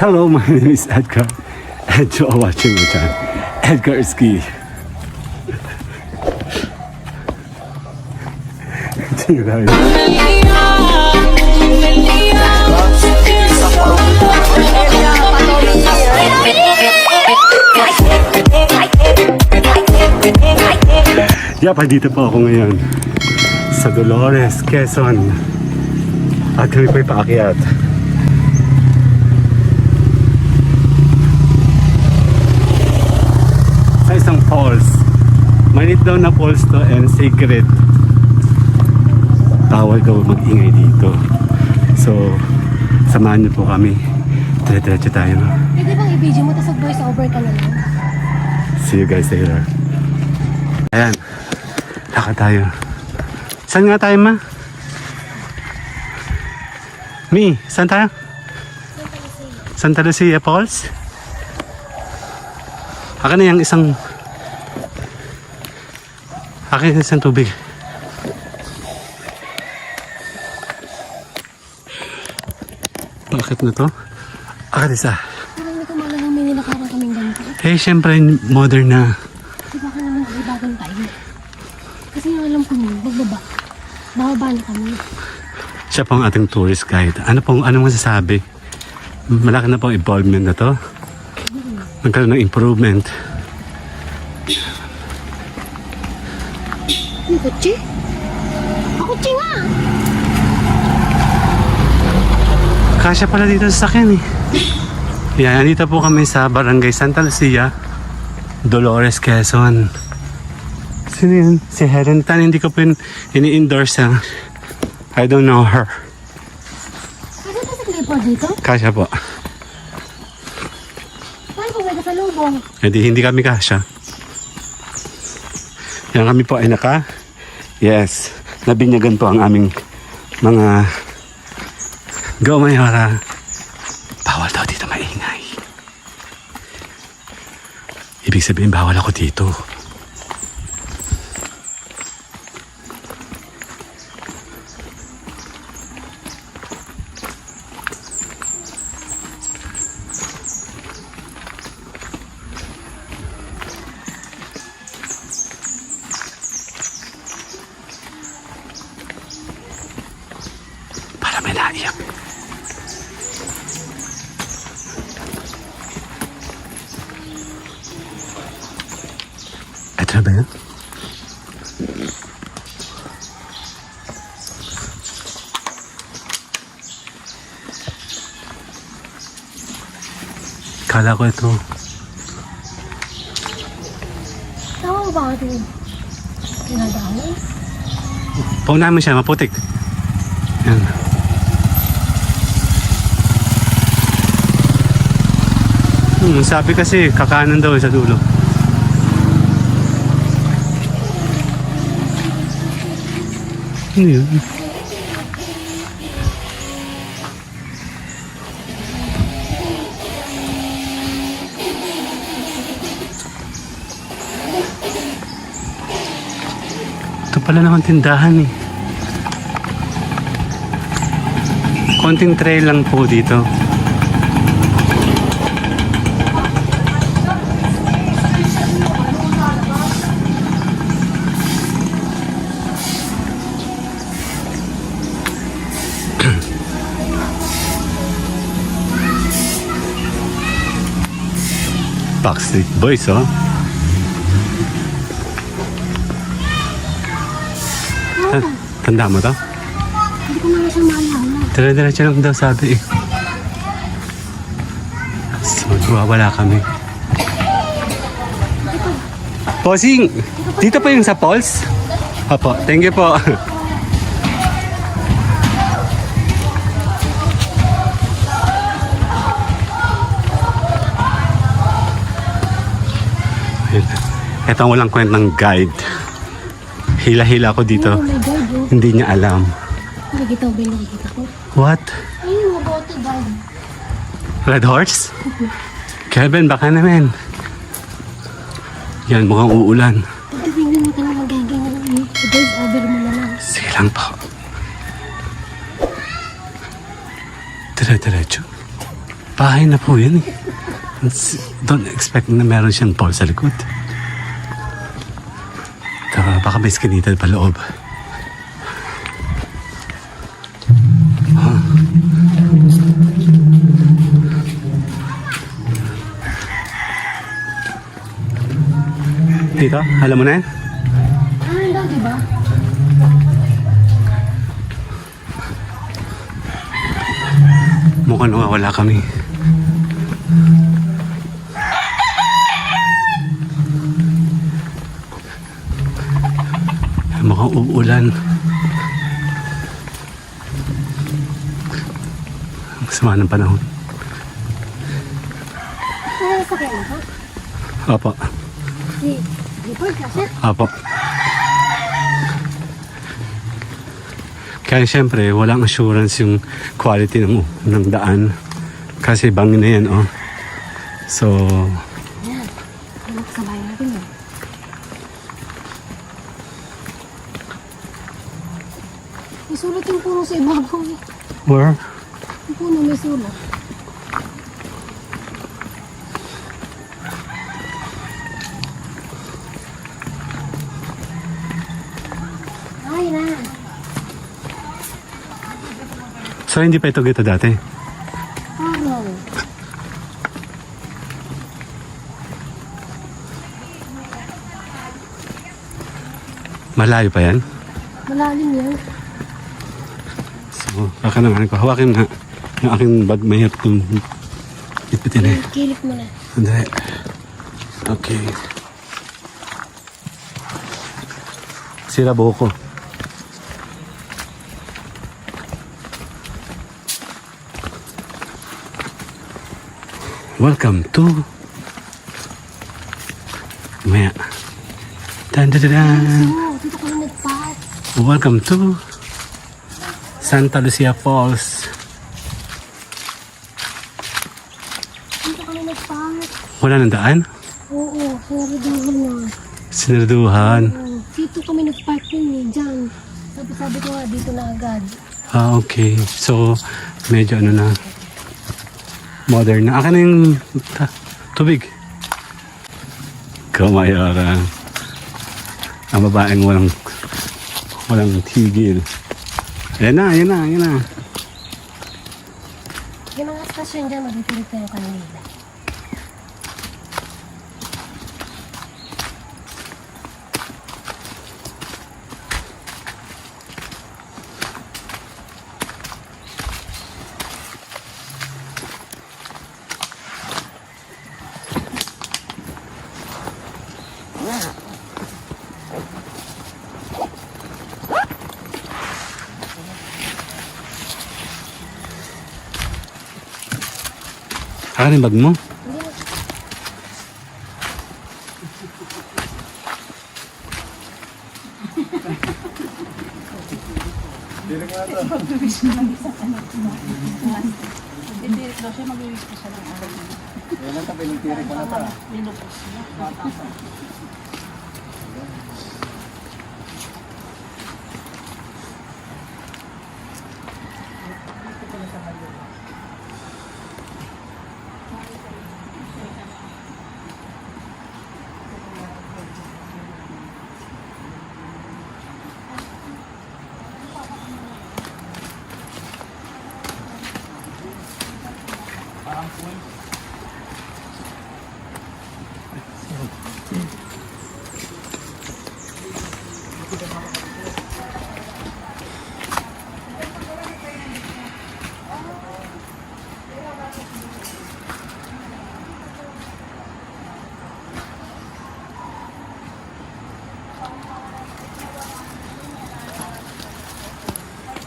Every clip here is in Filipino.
Hello, my name is Edgar, and you are watching my channel, Edgar Ski. See you guys. Yap, dito po ako ngayon sa Dolores, Quezon. At kami po'y paakyat. Sa isang falls. Mainit daw na falls to and sacred. Bawal daw mag-ingay dito. So, samahan niyo po kami. Dire-diretso tayo. Pwede bang i-video mo tapos voice over ka na lang? See you guys later. Ayan. Lakad tayo. Saan nga tayo, ma? Mi, saan tayo? Santa Lucia Falls? Akin na yung isang... Akin na isang tubig. Bakit na to? Akin isa. Pero hindi ko malalang may nilakaran kaming ganito. Eh, syempre, modern na. Di ba ka naman bagong tayo? Kasi yung alam ko nun, bagbaba. Bababa na kami. Siya po ang ating tourist guide. Ano masasabi? Malaki na po ang involvement na to. Nagkaroon ng improvement. Ano kotse? Kotse nga! Kasya pala dito sa sakyan eh. Yan, nandito po kami sa Barangay Santa Lucia, Dolores, Quezon. Sino yun? Si Helen Tan. Hindi ko po ini-endorse ha. I don't know her. Kasi pa sa clipper dito? Kasya po. Paano kung may kasalubong? Hindi kami kasya. Yan kami po ay yes, nabinyagan po ang aming mga Mayora. Bawal daw dito maingay. Ibig sabihin bawal ako dito. Para may naiyak. Ito na ba yan? Kala ko ito. Tama ba ito? Pinadaan? Paunahan mo siya, maputik. Yan. Sabi kasi, kakanan daw sa dulo. Ano yun? Ito pala naman tindahan eh. Konting trail lang po dito. Backstreet Boys, oh. Tanda mo to? Hindi ko na siya maalala. Dire-diretso lang daw sabi eh. So, wala kami. Posing! Dito pa yung sa Falls? Opo, thank you po. Ito ang walang kwentang guide. Hila-hila ko dito. Oh my God, oh. Hindi niya alam. Nakikita ba yung nakikita ko? What? Ayun, mga bote bag. Red horse? Kevin, baka naman. Yan, mukhang uulan. Tingnan mo ka na magagay na lang. Voice over mo na lang. Sige lang po. Dire-diretso. Bahay na po yun eh. Don't expect na meron siyang pool sa likod. Baka may skinita pa loob. Huh. Dito, alam mo na yan? Daw, diba? Mukhang nawawala kami. Mukhang uulan. Ang sama ng panahon. Ano sa kanya ka? Apo. Report ka siya? Apo. Kaya siyempre, walang assurance yung quality ng daan. Kasi bangin na yan, oh. So, Yan. Ano kasabay natin yun? May sulat yung puno sa ibabaw eh. where? Yung puno may sulat. Ay na. So, hindi pa ito gito dati. Parang. Malayo pa yan. Malalim yan. So, baka naman ko. Hawakin na yung aking bag. Mahirap itong itpitin eh. Kilip mo na. Hindi. Okay. Sira buho ko. Welcome to Maya. Dan dan dan. So, dito kami nag-park. Welcome to Santa Lucia Falls. Dito kami nag-park. Wala nang daan? Oo, sinaraduhan na. Sinaraduhan. Dito kami nag-park yun eh, dyan. Sabi ko nga, dito na agad. Ah, okay. So, medyo ano na. Modern na. Akin na yung tubig. Kamayara. Ang babaeng walang tigil. Ayan na, ayan na, ayan na. Yung mga stasyon dyan, magpipilit kayo kanila. Akin yung bag mo?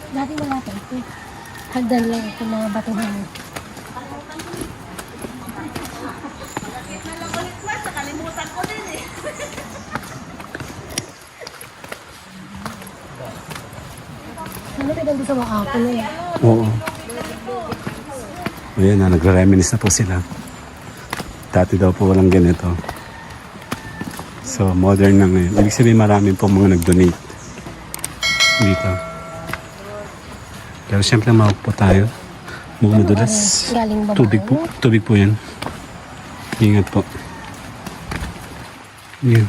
Dati wala pa ito. Hagdan lang ito mga batuhan. Nakalimutan ko din eh. Ano pinag sa mga apple eh? Oo. Ayan na, nagre-reminisce na po sila. Dati daw po walang ganito. So, modern na ngayon. Ibig sabihin marami po mga nag-donate dito. Pero siyempre mawag po tayo. Mukhang madulas. Galing baba. Tubig po yan. Ingat po. Yan.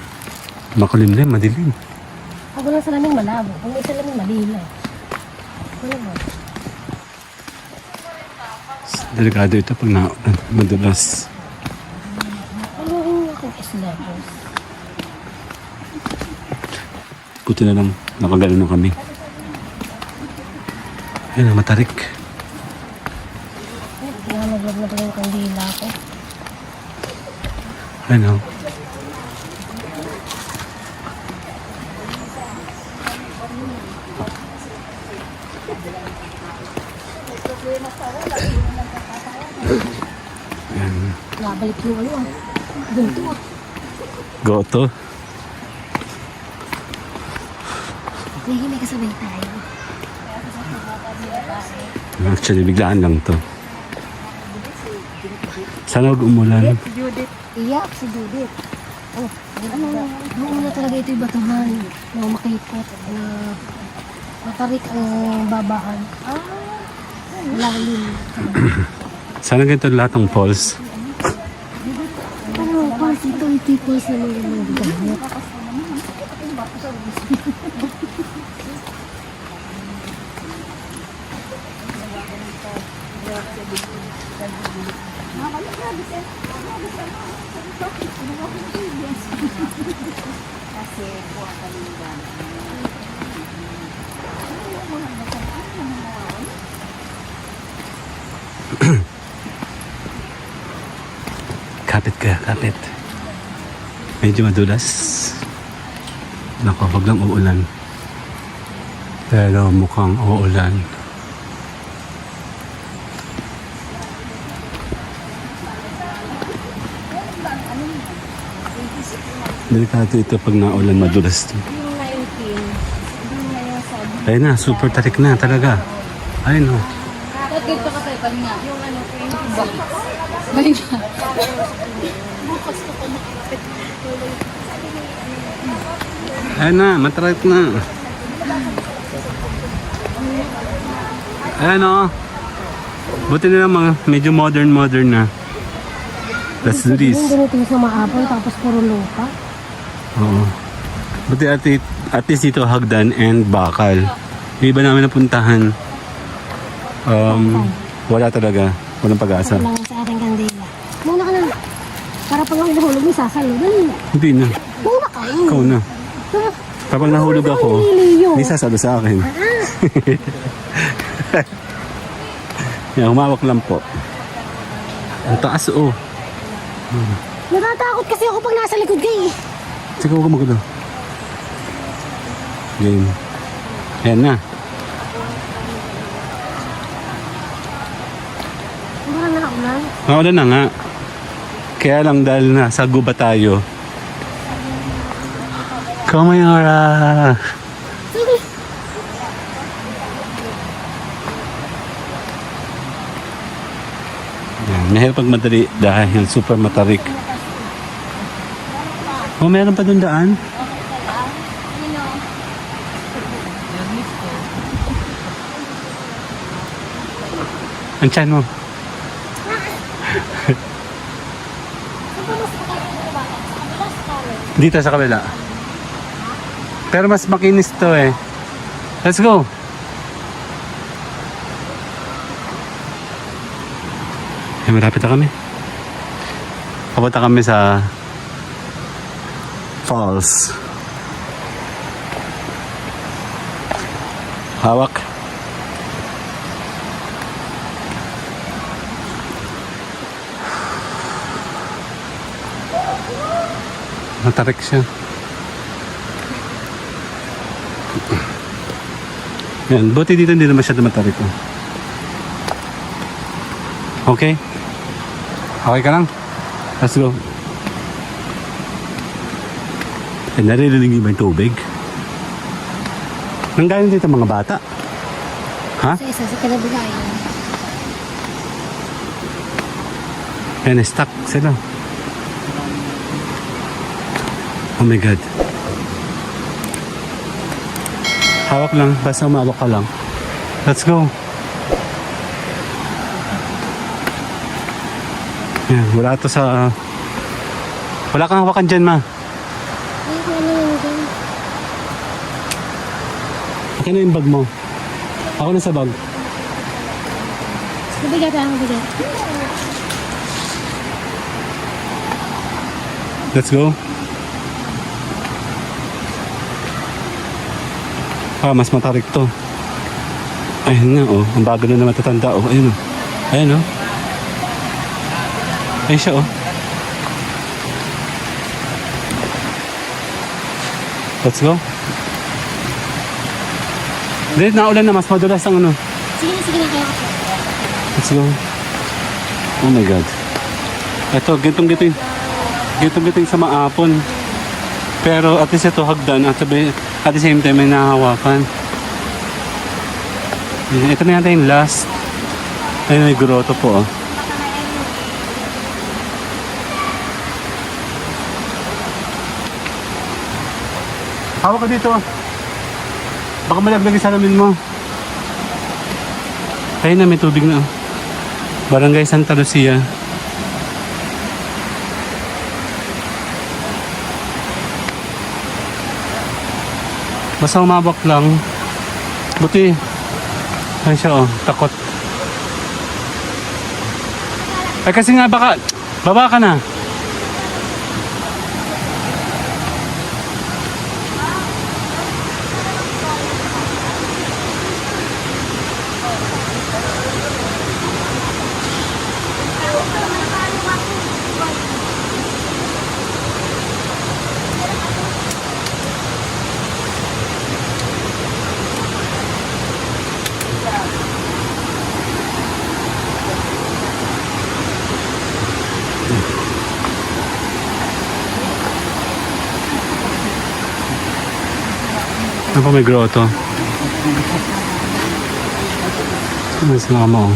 Makulim din, madilim. Ako lang salamin malabo. Kung may salamin malinaw. Ano ba? Delikado ito pag madulas. Ano yung aking islabos? Buti na lang, nakagano na kami. Ayun, matarik. Nalaglag na pala yung kandila ko. Ano? Nabalik yung ano ah. Gunto ah. Goto. Hindi may kasabay tayo. Actually, biglaan lang to. Sana huwag umulan. Iyak si Judith. Oh, ano na talaga ito yung batuhan na makikot na matarik ang babaan. Lalim. Sana ganito lahat ng falls. Ano, pas ito yung falls na mga gamit. Kapit ka, kapit. Medyo madulas. Naku, wag lang uulan. Pero mukhang uulan. Delikado ito pag naulan, madulas to. Ayun na, super tarik na talaga. Ayun o. Ba't ganito ka tayo nga? Yung ano, yung bakit? Ayun na, matarik na. Ayun o. Buti na lang mga medyo modern na. Let's do this. Yung ganito yung sa maapon tapos puro lupa. Oo. Buti at least dito hagdan and bakal. Yung iba namin napuntahan, wala talaga. Walang pag-asa. Wala nga sa ating kandila. Muna ka na. Para pag ako nahulog mo, sasalo. Dali na. Hindi na. Muna ka. Ikaw na. Kapag nahulog ako, may sasalo sa akin. Yan, humawak lang po. Ang taas oh. Natatakot kasi ako pag nasa likod kayo eh. Sige, huwag ka magulo. Game. Ayan na. Parang nakaulan. Naulan na nga. Kaya lang dahil nasa guba tayo. Kamayara! Sige. Yan, mahirap pag madali dahil super matarik. Oh, meron pa doon daan? Ang tiyan mo. Dito sa kabila. Pero mas makinis to eh. Let's go. Eh, malapit na kami. Papunta kami sa falls. Hawak. Matarik siya. Yan, buti dito hindi na masyado matarik. Oh. Okay? Okay ka lang? Let's go. Eh, naririnig ba yung tubig? Nanggaling dito mga bata? Ha? Sa isa sa kinabigayan. Yan, stuck sila. Oh my God. Hawak lang, basta umawak ka lang. Let's go. Yan, wala to sa... Wala kang hawakan dyan, ma. Ay, kung ano yung dyan. Akin na yung bag mo. Ako na sa bag. Mabigat ah, mabigat. Let's go. Ah, mas matarik to. Ayun nga, oh. Ang bago na naman tatanda, oh. Ayun, oh. Ayun, oh. Ayun siya, oh. Let's go. Dahil naulan na, mas madulas ang ano. Sige na, kaya ako. Let's go. Oh my God. Ito, gitong-giting. Gitong-giting sa maapon. Pero at least ito hagdan at the same time may nahawakan. Ito na yata yung last. Ayun, may grotto po, oh. Hawak ka dito, oh. Baka malaglag yung salamin mo. Ayun na, may tubig na, oh. Barangay Santa Lucia. Basta umabak lang. Buti. Ayun siya, oh. Takot. Ay kasi nga baka, baba ka na. Ano pa may grotto? Ano sila mo?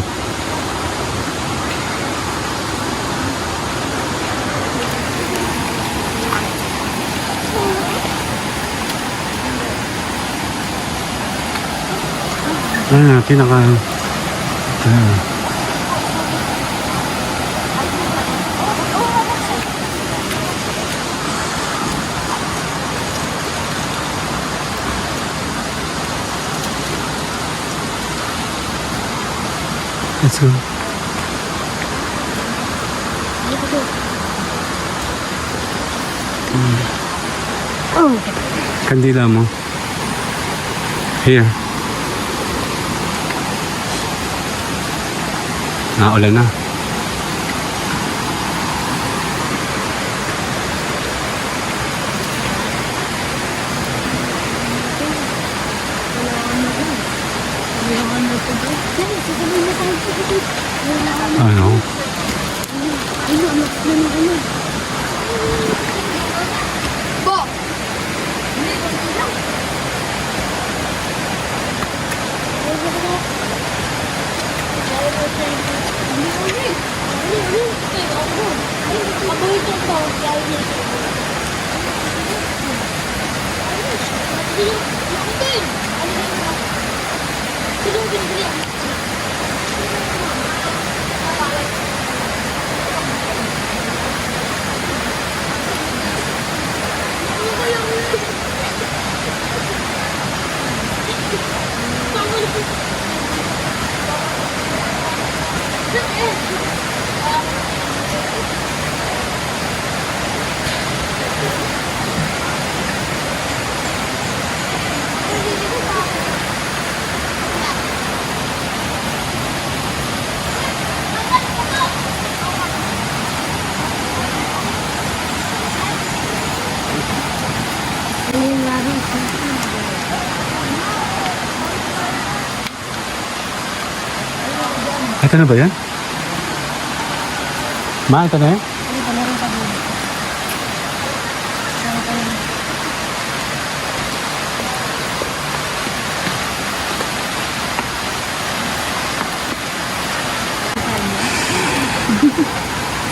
Pinaka... Let's go. Oh. Kandila mo. Here. Naulan na. Ano? Ito na ba yan? Ma, ito na yan?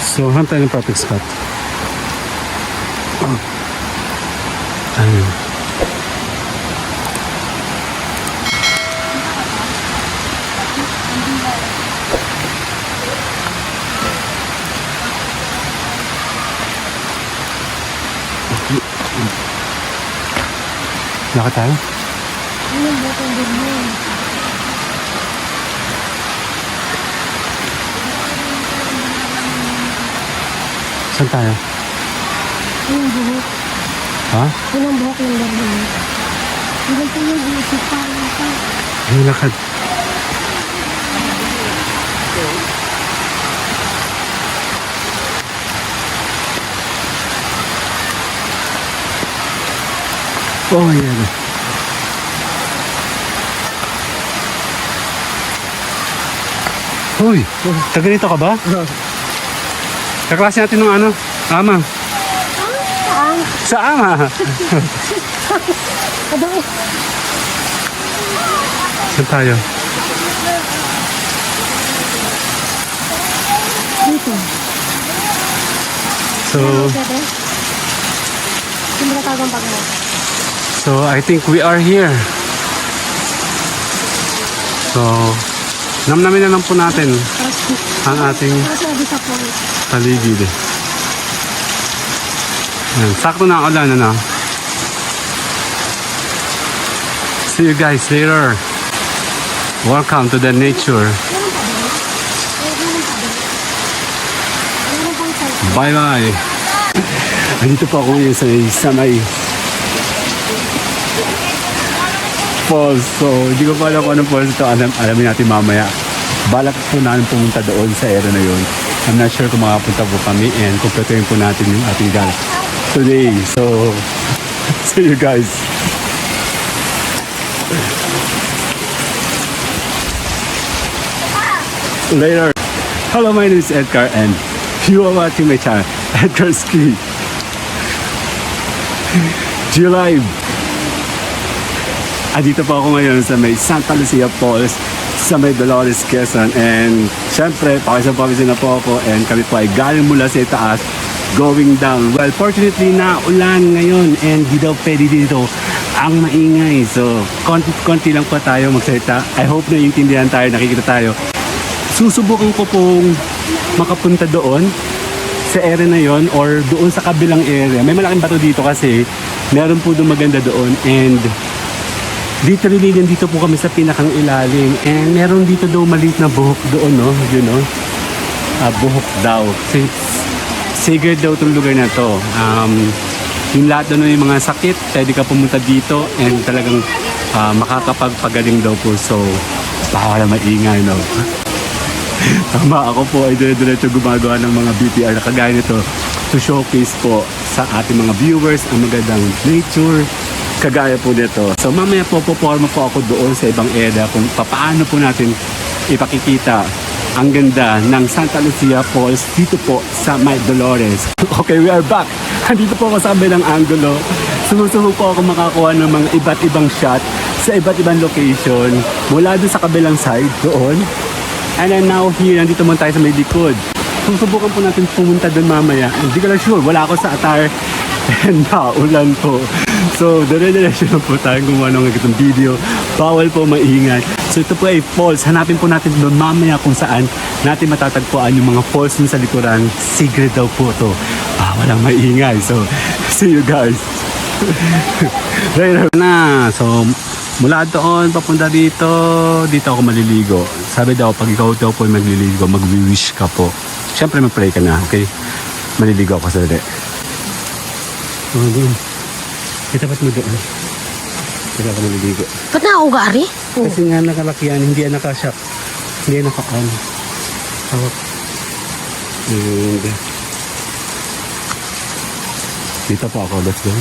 So, hanap tayo ng perfect spot. Oh. Ayun. Lakad tayo? Ano yung botong din mo? Saan tayo? Ano yung buhok? Ha? Ano yung buhok ng ganda mo? Hindi ko yung buhok pa. Ano lakad? Oh, yan. Uy, taga dito ka ba? Kaklase natin ng ano? Ama. Saan? Sa ama. Ano eh? Saan tayo? Dito. So, Pwede? Hindi na tawag ang bag mo. so I think we are here. So, namnamin na lang po natin ang ating Para sabi sa point. paligid. Yan, sakto na ulan, ano? See you guys later. Welcome to the nature. Bye bye. Andito po ako ngayon sa may falls. So, hindi ko pa alam kung anong falls ito. Alamin natin mamaya. Balak po namin pumunta doon sa area na yun. I'm not sure kung makapunta po kami and kumpletuhin po natin yung ating gala today. So, see you guys. Later. Hello, my name is Edgar and you are watching my channel, Edgar Ski. July. Andito po ako ngayon sa may Santa Lucia Falls sa may Dolores, Quezon. And syempre, pakisapawisin na po ako and kami po ay galing mula sa itaas going down. Well, fortunately na ulan ngayon and di daw pwede dito ang maingay. So, konti lang po tayo magsalita. I hope na intindihan tayo, nakikita tayo. Susubukan ko pong makapunta doon sa area na yon or doon sa kabilang area. May malaking bato dito kasi meron po doon maganda doon and literally nandito po kami sa pinakang ilalim and meron dito daw maliit na buhok doon, no? Yun, no? Buhok daw. Sacred daw itong lugar na to. Yung lahat doon yung mga sakit, pwede ka pumunta dito and talagang makakapagpagaling daw po. So, baka wala maingay, no? Tama, ako po ay dire-diretso gumagawa ng mga BTR na kagaya nito to showcase po sa ating mga viewers ang magandang nature kagaya po nito. So mamaya po puporma po ako doon sa ibang area kung paano po natin ipakikita ang ganda ng Santa Lucia Falls dito po sa May Dolores. Okay, we are back. Andito po ako sa kabilang angulo. Sumusubok po ako makakuha ng mga iba't ibang shot sa iba't ibang location mula doon sa kabilang side doon. And then now here, nandito muna tayo sa may likod. Susubukan po natin pumunta doon mamaya. Hindi ko lang sure, wala ako sa attire. And naulan po. So, dire-diretso na po tayo gumawa ng itong video. Bawal po maingay. So, ito po ay falls. Hanapin po natin doon mamaya kung saan natin matatagpuan yung mga falls dun sa likuran. Secret daw po ito. Walang maingay. So, see you guys. Later na. So, mula doon, papunta dito, dito ako maliligo. Sabi daw, pag ikaw daw po magliligo, mag-wish ka po. Siyempre, mag-pray ka na, okay? Maliligo ako sa dali. Oh, doon. Itapat mo doon. Kaya ako maliligo. Ba't na ako gari? Kasi nga nakalakihan, hindi yan nakasyak. Hindi yan nakakan. Hawak. And dito po ako, let's go.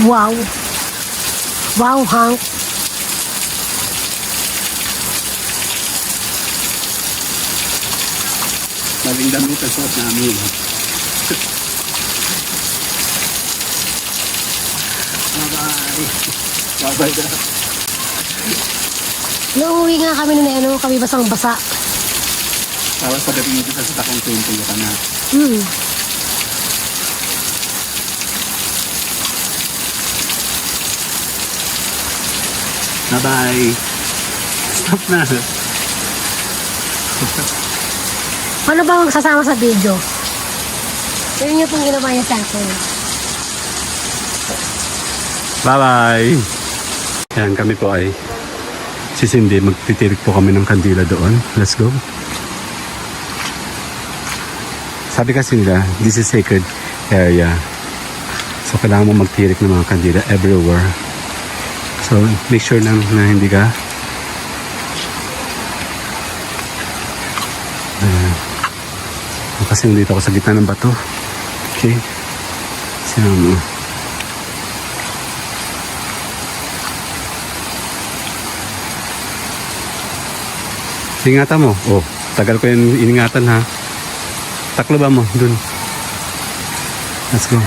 Wow. Wow, Hank. Maling damit ang suot namin. Bye-bye. Bye-bye na. Nauwi nga kami na ano, kami basang-basa. Tapos pagdating dito sa sakong 20 ka na. Hmm. Bye-bye. Stop na. Paano ba magsasama sa video? Yun niyo pong ginawa niya sa akin. Bye-bye. Yan, kami po ay sisindi. Magtitirik po kami ng kandila doon. Let's go. Sabi kasi nila, this is sacred area. So, kailangan mo magtirik ng mga kandila everywhere. So, make sure lang na hindi ka kasi nandito ako sa gitna ng bato. Okay. Sino mo? Ingatan mo. Oh, tagal ko yung iningatan ha. Taklo ba mo? Dun. Let's go.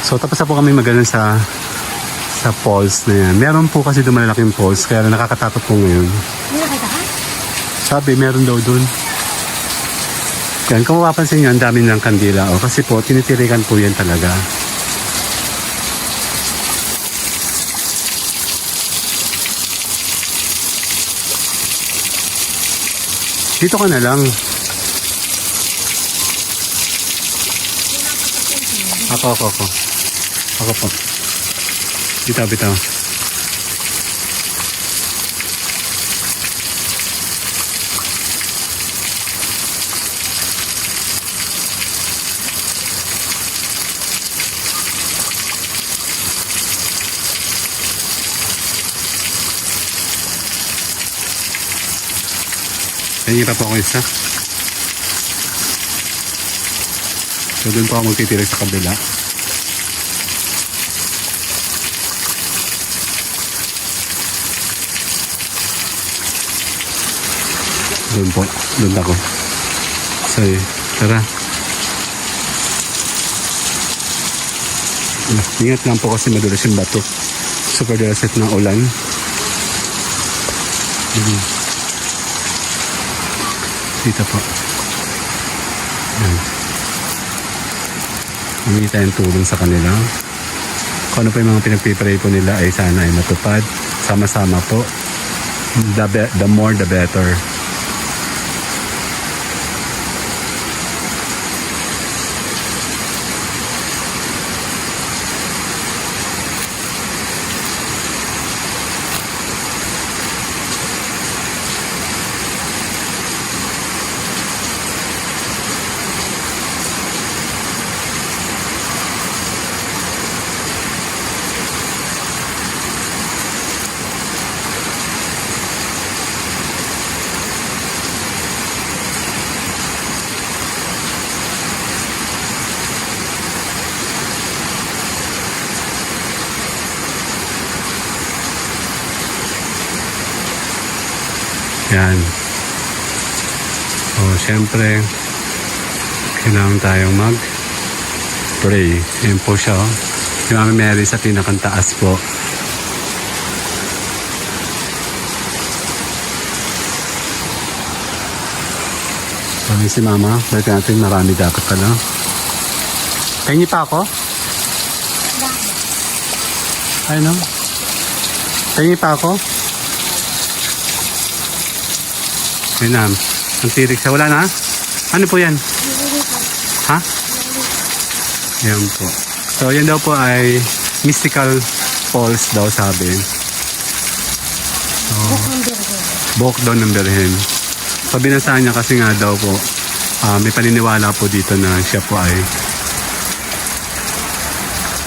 So, tapos na po kami magalan sa falls na yan. Meron po kasi doon malalaking falls, kaya nakakatakot po ngayon. Hindi nakita ka? Sabi, meron daw doon. Yan, kung mapapansin nyo, ang dami ng kandila. O, kasi po, tinitirikan po yan talaga. Dito ka na lang. Ako. Ako po. Bitaw. Tingin pa po ako isa. So doon po ako magtitirig sa kabila. Doon ako. So, tara. Ingat lang po kasi madulas yung bato. Super dulas ng ulan. Dito po. Yan. Humingi tayong tulong sa kanila. Kung ano pa yung mga pinagpipray po nila ay sana ay matupad. Sama-sama po. The more the better. Yan. So, syempre, kailangan tayong mag-pray. Yan po siya. Oh. Si Mami Mary sa pinakantaas po. So, yun si Mama. Balik natin, marami dapat pala. Pengi pa ako? Ay, no? Pengi pa ako? Yun na. Ang tirik siya. Wala na? Ano po yan? Ha? Yan po. So, yan daw po ay mystical falls daw sabi. So, buhok daw ng Birhen. So, binasaan niya kasi nga daw po, may paniniwala po dito na siya po ay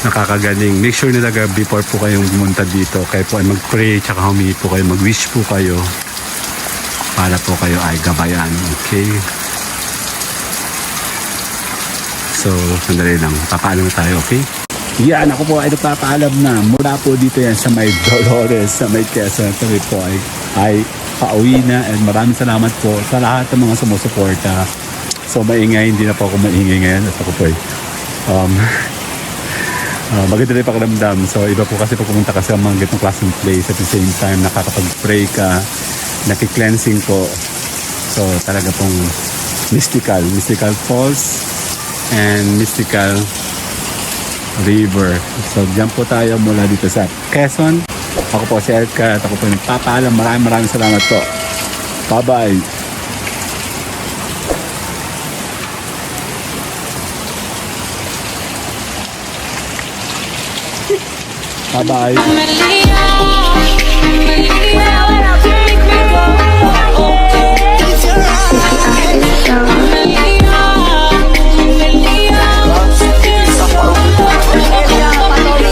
nakakagaling. Make sure nila before po kayong pumunta dito, kayo po ay mag-pray, tsaka humingi po kayo, mag-wish po kayo. Para po kayo ay gabayan. Okay? So, sandali lang. Papaalam tayo, okay? Yan, ako po ay nagpapaalam na mula po dito yan sa may Dolores, sa may Quezon. Kami po ay pauwi na and maraming salamat po sa lahat ng mga sumusuporta. So maingay, hindi na po ako maingay ngayon at ako po ay maganda rin pakiramdam. So iba po kasi pag pumunta ka sa mga ganitong klaseng place at the same time nakakapag-pray ka, nakikleansing po. So talaga pong mystical falls and mystical river. So diyan po tayo mula dito sa Quezon. Ako po si Elka at ako po nagpapaalam. Maraming salamat po. Bye-bye. Bye-bye.